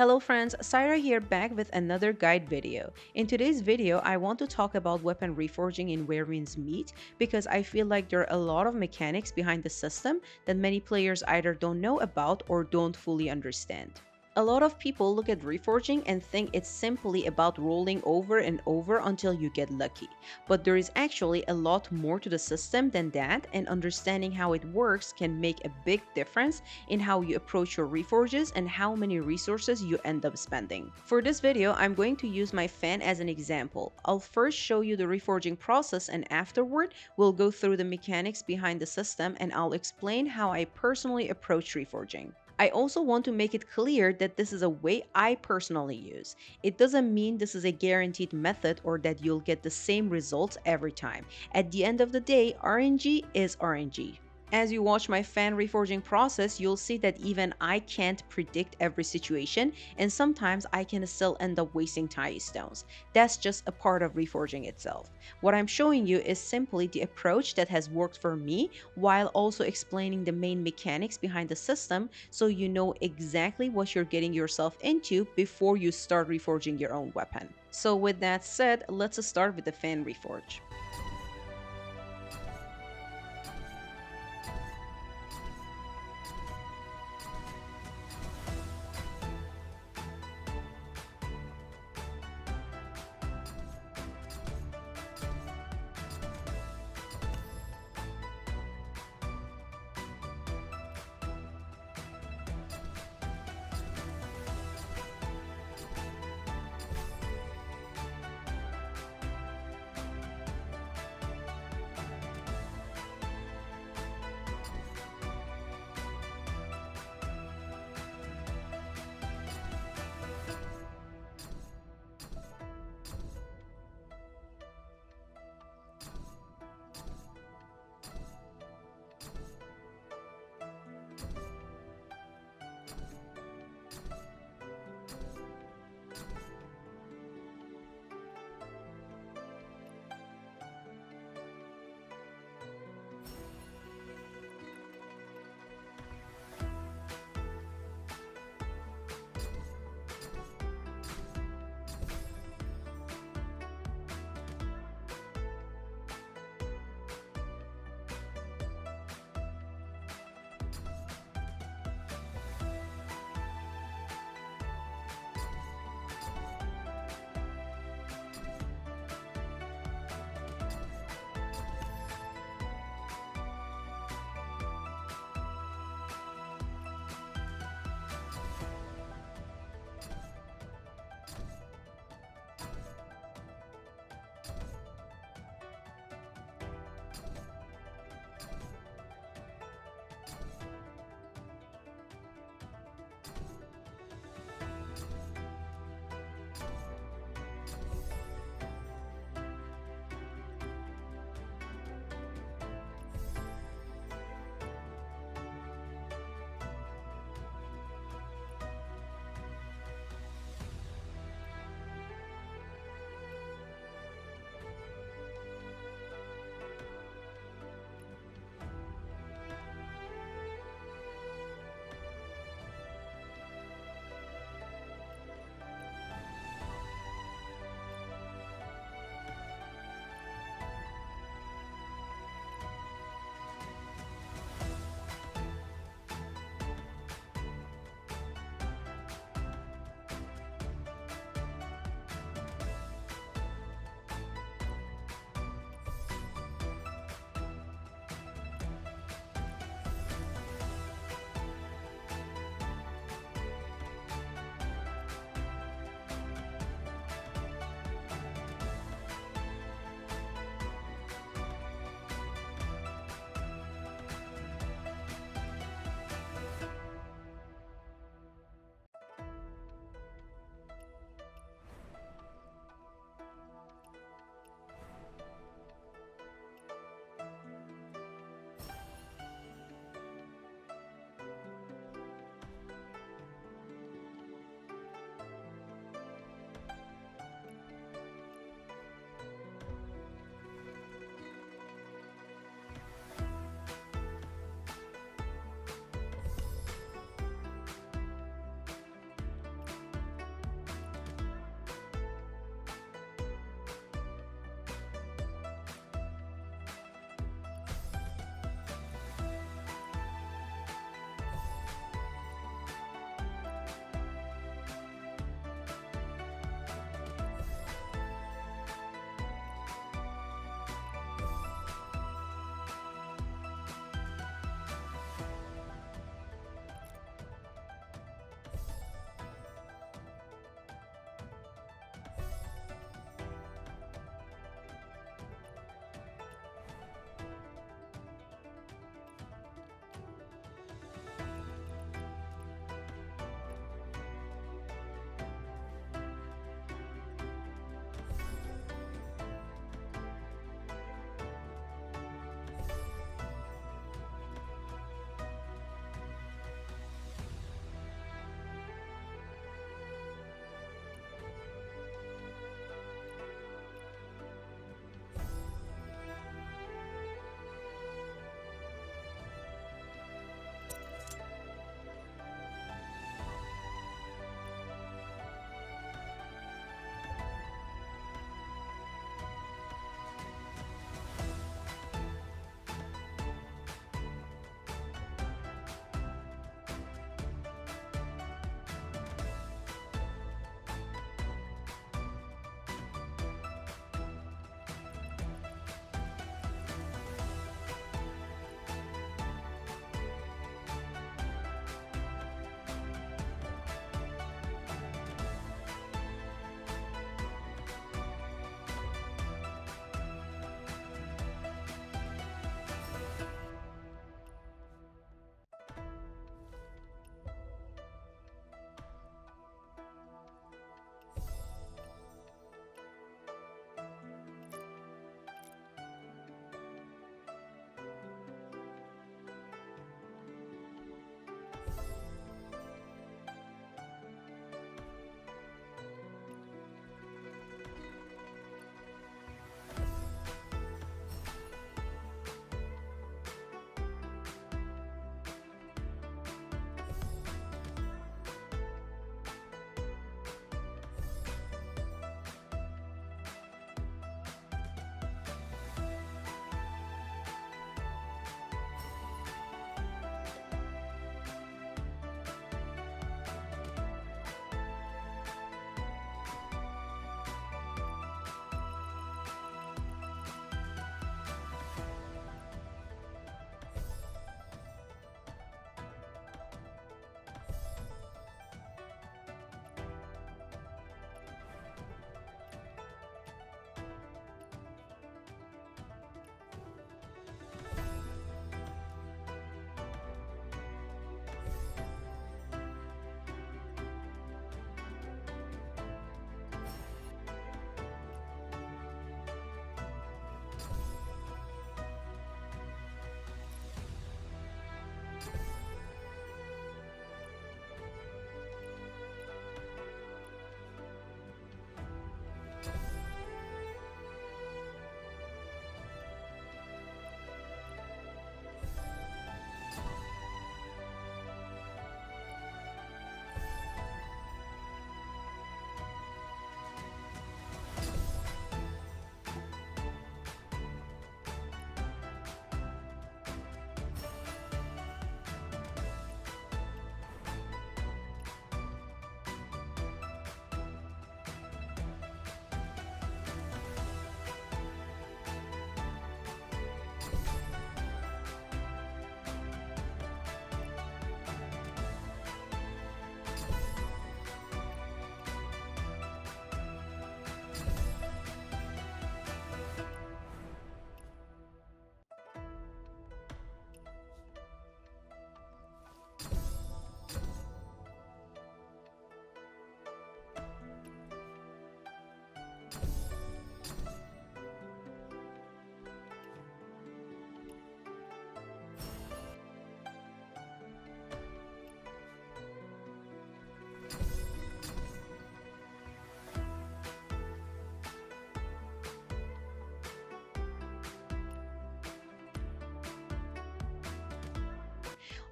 Hello friends, Syra here back with another guide video. In today's video, I want to talk about weapon reforging in Where Winds Meet because I feel like there are a lot of mechanics behind the system that many players either don't know about or don't fully understand. A lot of people look at reforging and think it's simply about rolling over and over until you get lucky. But there is actually a lot more to the system than that, and understanding how it works can make a big difference in how you approach your reforges and how many resources you end up spending. For this video, I'm going to use my fan as an example. I'll first show you the reforging process, and afterward, we'll go through the mechanics behind the system and I'll explain how I personally approach reforging. I also want to make it clear that this is a way I personally use. It doesn't mean this is a guaranteed method or that you'll get the same results every time. At the end of the day, RNG is RNG. As you watch my fan reforging process, you'll see that even I can't predict every situation, and sometimes I can still end up wasting Taiyi Stones. That's just a part of reforging itself. What I'm showing you is simply the approach that has worked for me, while also explaining the main mechanics behind the system so you know exactly what you're getting yourself into before you start reforging your own weapon. So with that said, let's start with the fan reforge.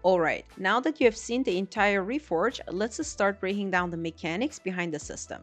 Alright, now that you have seen the entire Reforge, let's start breaking down the mechanics behind the system.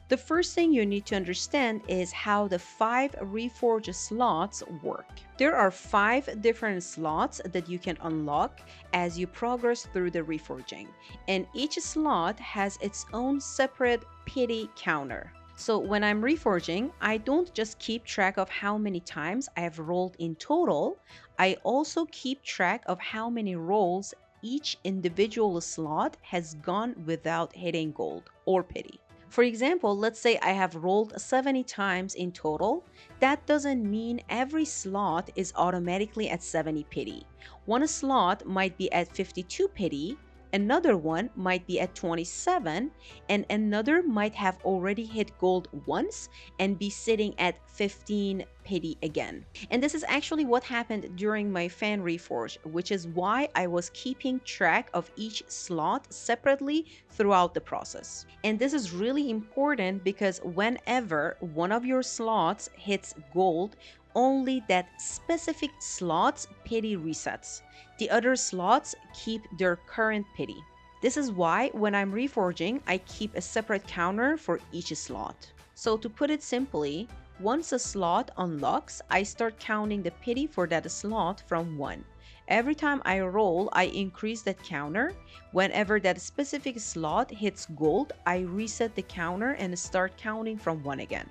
The first thing you need to understand is how the 5 Reforge slots work. There are 5 different slots that you can unlock as you progress through the reforging, and each slot has its own separate pity counter. So when I'm reforging, I don't just keep track of how many times I have rolled in total, I also keep track of how many rolls each individual slot has gone without hitting gold or pity. For example, let's say I have rolled 70 times in total. That doesn't mean every slot is automatically at 70 pity. One slot might be at 52 pity, another one might be at 27, and another might have already hit gold once and be sitting at 15 pity again. And this is actually what happened during my fan reforge, which is why I was keeping track of each slot separately throughout the process. And this is really important because whenever one of your slots hits gold, only that specific slot's pity resets. The other slots keep their current pity. This is why when I'm reforging, I keep a separate counter for each slot. So to put it simply, once a slot unlocks, I start counting the pity for that slot from 1. Every time I roll, I increase that counter. Whenever that specific slot hits gold, I reset the counter and start counting from 1 again.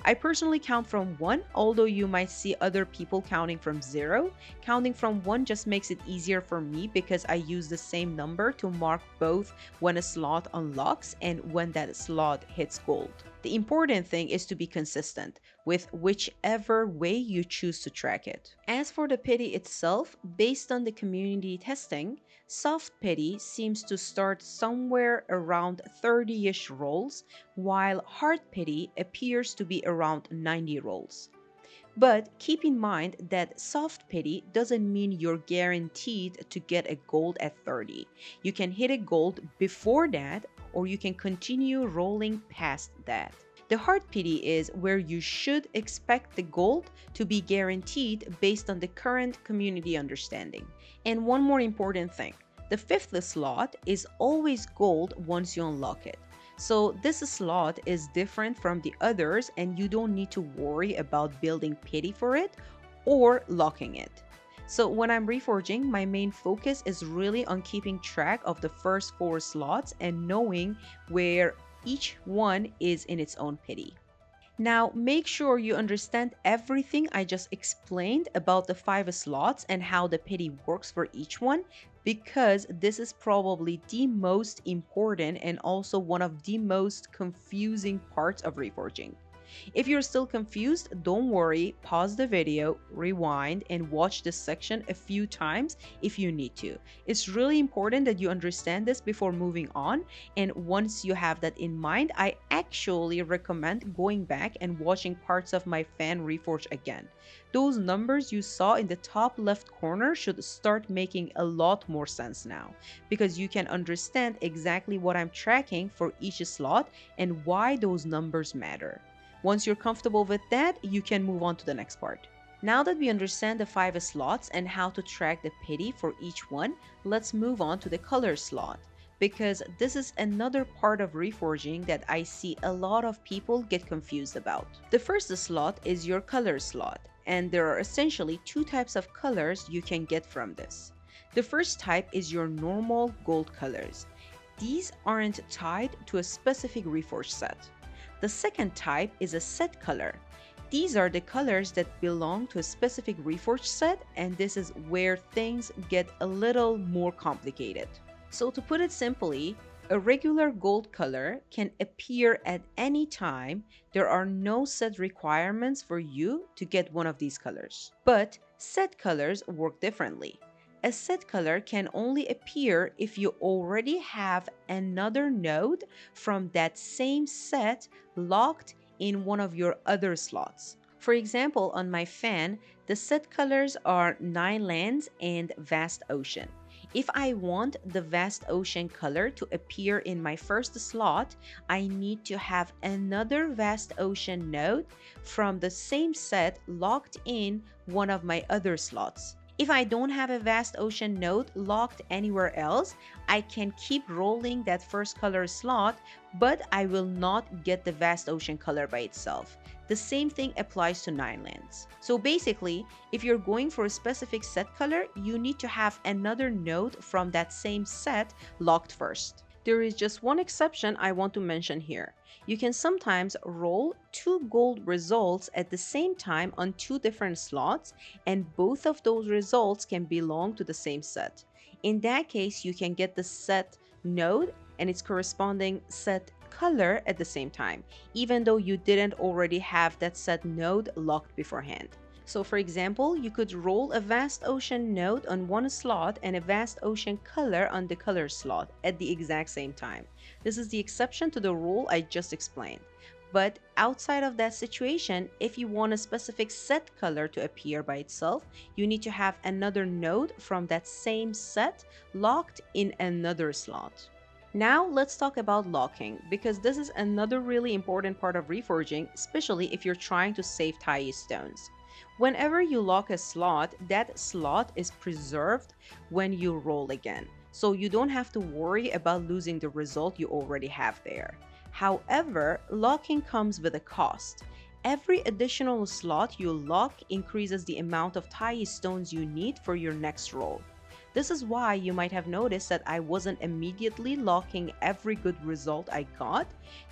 I personally count from 1, although you might see other people counting from 0. Counting from 1 just makes it easier for me because I use the same number to mark both when a slot unlocks and when that slot hits gold. The important thing is to be consistent with whichever way you choose to track it. As for the pity itself, based on the community testing, soft pity seems to start somewhere around 30-ish rolls, while hard pity appears to be around 90 rolls. But keep in mind that soft pity doesn't mean you're guaranteed to get a gold at 30. You can hit a gold before that, or you can continue rolling past that. The hard pity is where you should expect the gold to be guaranteed based on the current community understanding. And one more important thing, the 5th slot is always gold once you unlock it. So this slot is different from the others and you don't need to worry about building pity for it or locking it. So when I'm reforging, my main focus is really on keeping track of the first 4 slots and knowing where each one is in its own pity. Now, make sure you understand everything I just explained about the 5 slots and how the pity works for each one, because this is probably the most important and also one of the most confusing parts of reforging. If you're still confused, don't worry, pause the video, rewind, and watch this section a few times if you need to. It's really important that you understand this before moving on, and once you have that in mind, I actually recommend going back and watching parts of my fan reforge again. Those numbers you saw in the top left corner should start making a lot more sense now, because you can understand exactly what I'm tracking for each slot and why those numbers matter. Once you're comfortable with that, you can move on to the next part. Now that we understand the 5 slots and how to track the pity for each one, let's move on to the color slot, because this is another part of reforging that I see a lot of people get confused about. The first slot is your color slot, and there are essentially 2 types of colors you can get from this. The first type is your normal gold colors. These aren't tied to a specific reforge set. The second type is a set color. These are the colors that belong to a specific reforge set, and this is where things get a little more complicated. So to put it simply, a regular gold color can appear at any time. There are no set requirements for you to get one of these colors. But set colors work differently. A set color can only appear if you already have another node from that same set locked in one of your other slots. For example, on my fan, the set colors are 9 lands and vast ocean. If I want the vast ocean color to appear in my first slot, I need to have another vast ocean node from the same set locked in one of my other slots. If I don't have a vast ocean node locked anywhere else, I can keep rolling that first color slot, but I will not get the vast ocean color by itself. The same thing applies to 9 lands. So basically, if you're going for a specific set color, you need to have another node from that same set locked first. There is just one exception I want to mention here. You can sometimes roll 2 gold results at the same time on 2 different slots, and both of those results can belong to the same set. In that case, you can get the set node and its corresponding set color at the same time, even though you didn't already have that set node locked beforehand. So for example, you could roll a vast ocean node on one slot and a vast ocean color on the color slot at the exact same time. This is the exception to the rule I just explained. But outside of that situation, if you want a specific set color to appear by itself, you need to have another node from that same set locked in another slot. Now let's talk about locking, because this is another really important part of reforging, especially if you're trying to save Taiyi stones. Whenever you lock a slot, that slot is preserved when you roll again, so you don't have to worry about losing the result you already have there. However, locking comes with a cost. Every additional slot you lock increases the amount of Taiyi stones you need for your next roll. This is why you might have noticed that I wasn't immediately locking every good result I got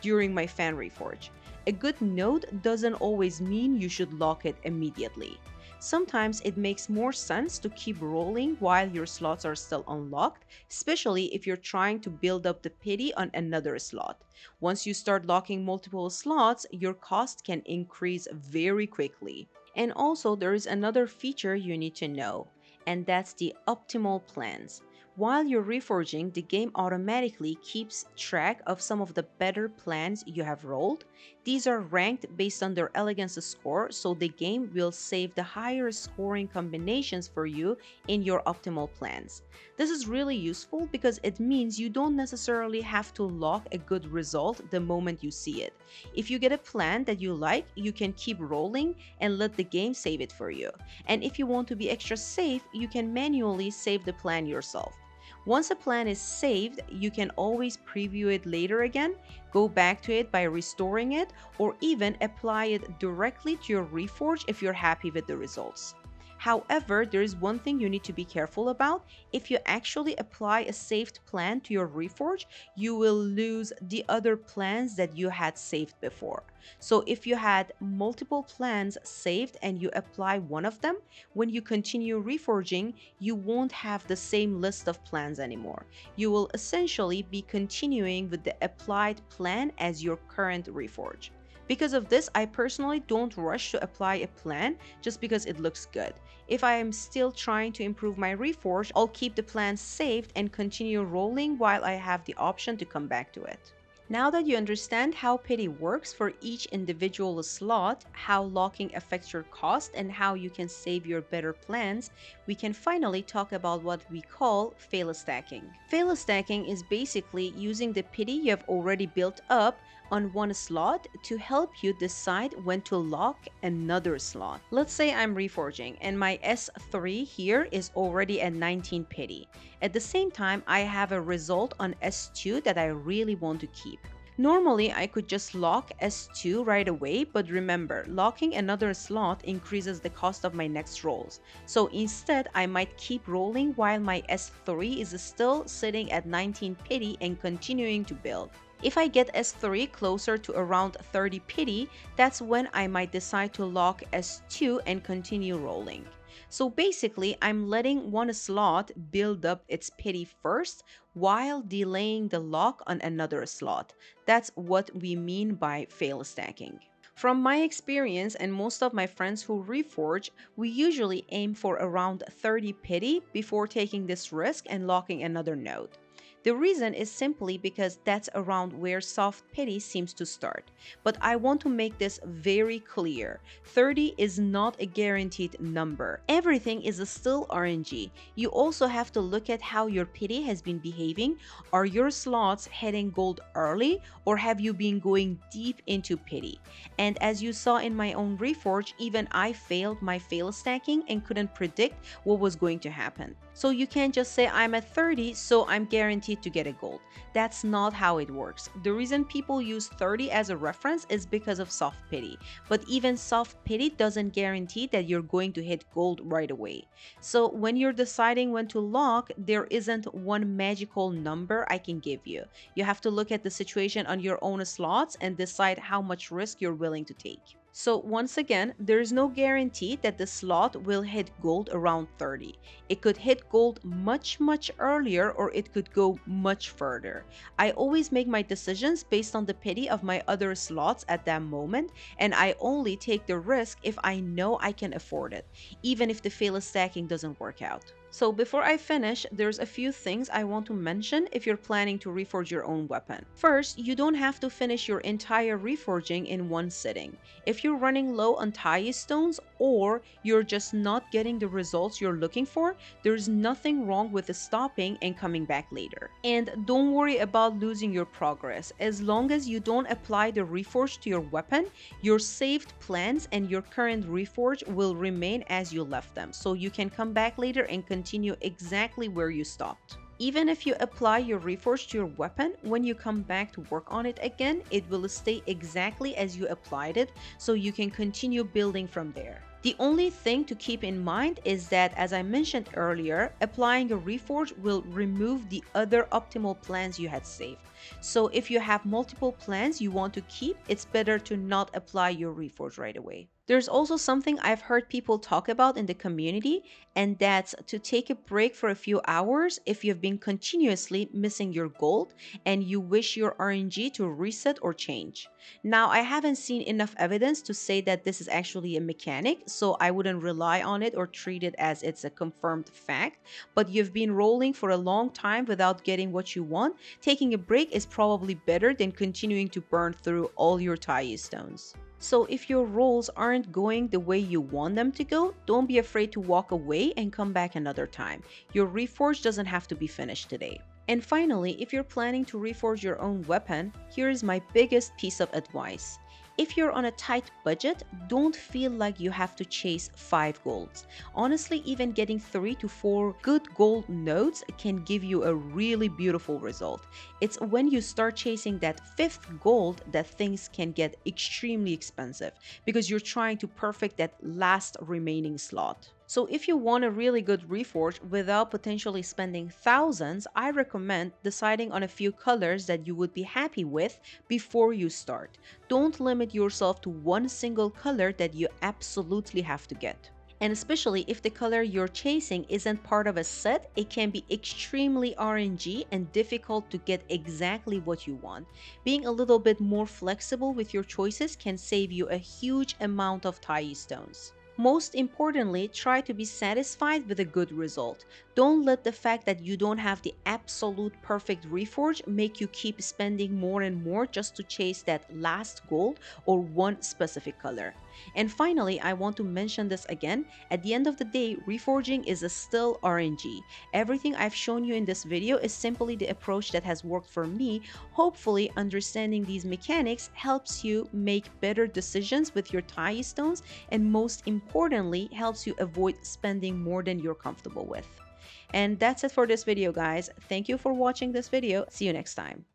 during my fan reforge. A good node doesn't always mean you should lock it immediately. Sometimes it makes more sense to keep rolling while your slots are still unlocked, especially if you're trying to build up the pity on another slot. Once you start locking multiple slots, your cost can increase very quickly. And also, there is another feature you need to know, and that's the optimal plans. While you're reforging, the game automatically keeps track of some of the better plans you have rolled. These are ranked based on their elegance score, so the game will save the higher scoring combinations for you in your optimal plans. This is really useful because it means you don't necessarily have to lock a good result the moment you see it. If you get a plan that you like, you can keep rolling and let the game save it for you. And if you want to be extra safe, you can manually save the plan yourself. Once a plan is saved, you can always preview it later again, go back to it by restoring it, or even apply it directly to your reforge if you're happy with the results. However, there is one thing you need to be careful about. If you actually apply a saved plan to your reforge, you will lose the other plans that you had saved before. So if you had multiple plans saved and you apply one of them, when you continue reforging, you won't have the same list of plans anymore. You will essentially be continuing with the applied plan as your current reforge. Because of this, I personally don't rush to apply a plan just because it looks good. If I am still trying to improve my reforge, I'll keep the plan saved and continue rolling while I have the option to come back to it. Now that you understand how pity works for each individual slot, how locking affects your cost, and how you can save your better plans, we can finally talk about what we call fail stacking. Fail stacking is basically using the pity you have already built up on one slot to help you decide when to lock another slot. Let's say I'm reforging and my S3 here is already at 19 pity. At the same time, I have a result on S2 that I really want to keep. Normally, I could just lock S2 right away, but remember, locking another slot increases the cost of my next rolls. So instead, I might keep rolling while my S3 is still sitting at 19 pity and continuing to build. If I get S3 closer to around 30 pity, that's when I might decide to lock S2 and continue rolling. So basically, I'm letting one slot build up its pity first while delaying the lock on another slot. That's what we mean by fail stacking. From my experience and most of my friends who reforge, we usually aim for around 30 pity before taking this risk and locking another node. The reason is simply because that's around where soft pity seems to start. But I want to make this very clear. 30 is not a guaranteed number. Everything is still RNG. You also have to look at how your pity has been behaving. Are your slots hitting gold early, or have you been going deep into pity? And as you saw in my own Reforge, even I failed my fail stacking and couldn't predict what was going to happen. So you can't just say I'm at 30, so I'm guaranteed to get a gold. That's not how it works. The reason people use 30 as a reference is because of soft pity. But even soft pity doesn't guarantee that you're going to hit gold right away. So when you're deciding when to lock, there isn't one magical number I can give you. You have to look at the situation on your own slots and decide how much risk you're willing to take. So once again, there is no guarantee that the slot will hit gold around 30. It could hit gold much earlier, or it could go much further. I always make my decisions based on the pity of my other slots at that moment, and I only take the risk if I know I can afford it, even if the fail stacking doesn't work out. So before I finish, there's a few things I want to mention if you're planning to reforge your own weapon. First, you don't have to finish your entire reforging in one sitting. If you're running low on Taiyi stones, or you're just not getting the results you're looking for, there's nothing wrong with stopping and coming back later. And don't worry about losing your progress. As long as you don't apply the reforge to your weapon, your saved plans and your current reforge will remain as you left them, so you can come back later and continue exactly where you stopped. Even if you apply your reforge to your weapon, when you come back to work on it again, it will stay exactly as you applied it, so you can continue building from there. The only thing to keep in mind is that, as I mentioned earlier, applying a reforge will remove the other optimal plans you had saved. So if you have multiple plans you want to keep, it's better to not apply your reforge right away. There's also something I've heard people talk about in the community, and that's to take a break for a few hours if you've been continuously missing your gold and you wish your RNG to reset or change. Now, I haven't seen enough evidence to say that this is actually a mechanic, so I wouldn't rely on it or treat it as it's a confirmed fact, but you've been rolling for a long time without getting what you want. Taking a break is probably better than continuing to burn through all your Taiyi stones. So if your rolls aren't going the way you want them to go, don't be afraid to walk away and come back another time. Your reforge doesn't have to be finished today. And finally, if you're planning to reforge your own weapon, here is my biggest piece of advice. If you're on a tight budget, don't feel like you have to chase 5 golds. Honestly, even getting 3 to 4 good gold nodes can give you a really beautiful result. It's when you start chasing that 5th gold that things can get extremely expensive, because you're trying to perfect that last remaining slot. So if you want a really good reforge without potentially spending thousands, I recommend deciding on a few colors that you would be happy with before you start. Don't limit yourself to one single color that you absolutely have to get. And especially if the color you're chasing isn't part of a set, it can be extremely RNG and difficult to get exactly what you want. Being a little bit more flexible with your choices can save you a huge amount of Taiyi stones. Most importantly, try to be satisfied with a good result. Don't let the fact that you don't have the absolute perfect reforge make you keep spending more and more just to chase that last gold or one specific color. And finally, I want to mention this again. At the end of the day, reforging is still RNG. Everything I've shown you in this video is simply the approach that has worked for me. Hopefully, understanding these mechanics helps you make better decisions with your Taiyi stones, and most importantly, helps you avoid spending more than you're comfortable with. And that's it for this video, guys. Thank you for watching this video. See you next time.